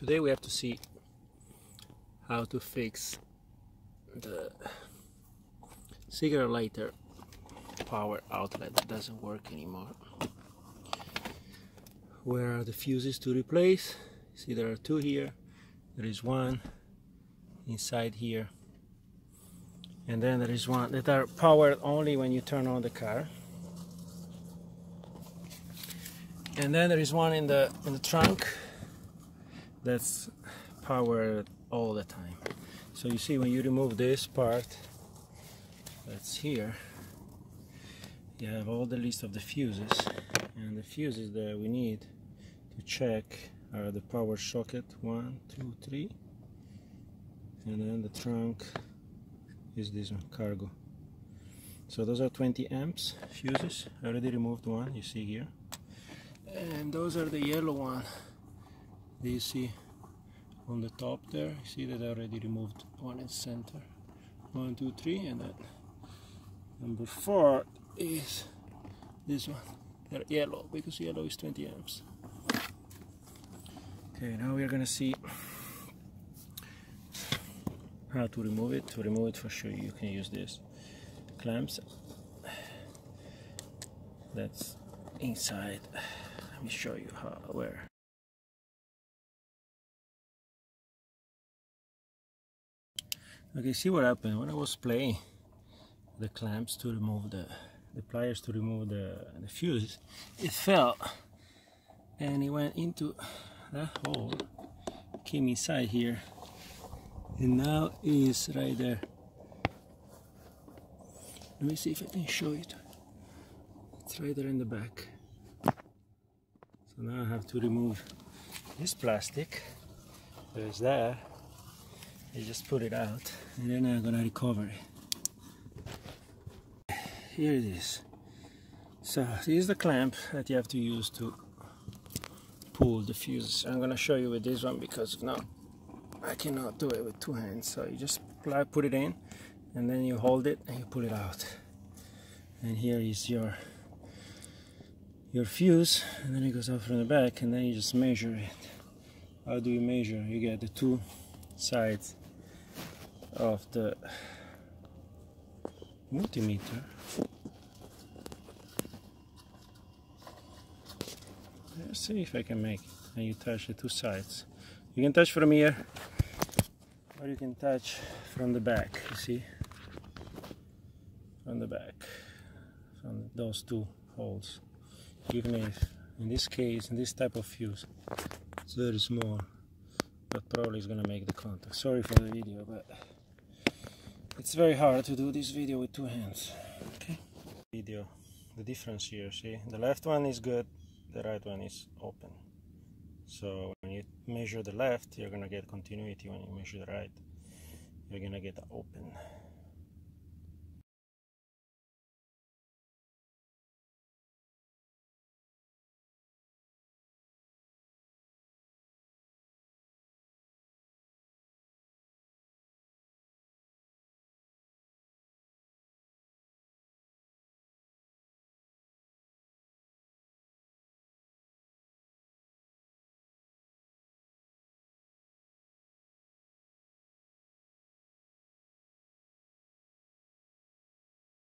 Today we have to see how to fix the cigarette lighter power outlet that doesn't work anymore. Where are the fuses to replace? See, there are two here. There is one inside here, and then there is one that are powered only when you turn on the car, and then there is one in the trunk that's powered all the time. So you see, when you remove this part that's here, you have all the list of the fuses, and the fuses that we need to check are the power socket 1, 2, 3, and then the trunk is this one, cargo. So those are 20 amps fuses. I already removed one, you see here, and those are the yellow one. Do you see on the top there? You see that I already removed one in center. 1, 2, 3, and then number 4 is this one. They're yellow because yellow is 20 amps. Okay, now we're gonna see how to remove it. To remove it, for sure, you can use this clamps that's inside. Let me show you where. Okay, see what happened when I was playing the clamps to remove the pliers to remove the fuse. It fell and it went into that hole, came inside here, and now is right there. Let me see if I can show it. It's right there in the back. So now I have to remove this plastic. There's that. I just put it out, and then I'm gonna recover it. Here it is. So this is the clamp that you have to use to pull the fuse. I'm gonna show you with this one because if not, I cannot do it with two hands. So you just put it in, and then you hold it and you pull it out. And here is your fuse, and then it goes out from the back, and then you just measure it. How do you measure? You get the two sides of the multimeter. Let's see if I can make it. And you touch the two sides. You can touch from here, or you can touch from the back. You see, from the back, from those two holes. Even if, in this case, in this type of fuse, it's very small, but probably it's gonna make the contact. Sorry for the video, but it's very hard to do this video with two hands. Okay. Video, the difference here, see? The left one is good, the right one is open. So when you measure the left, you're gonna get continuity. When you measure the right, you're gonna get open.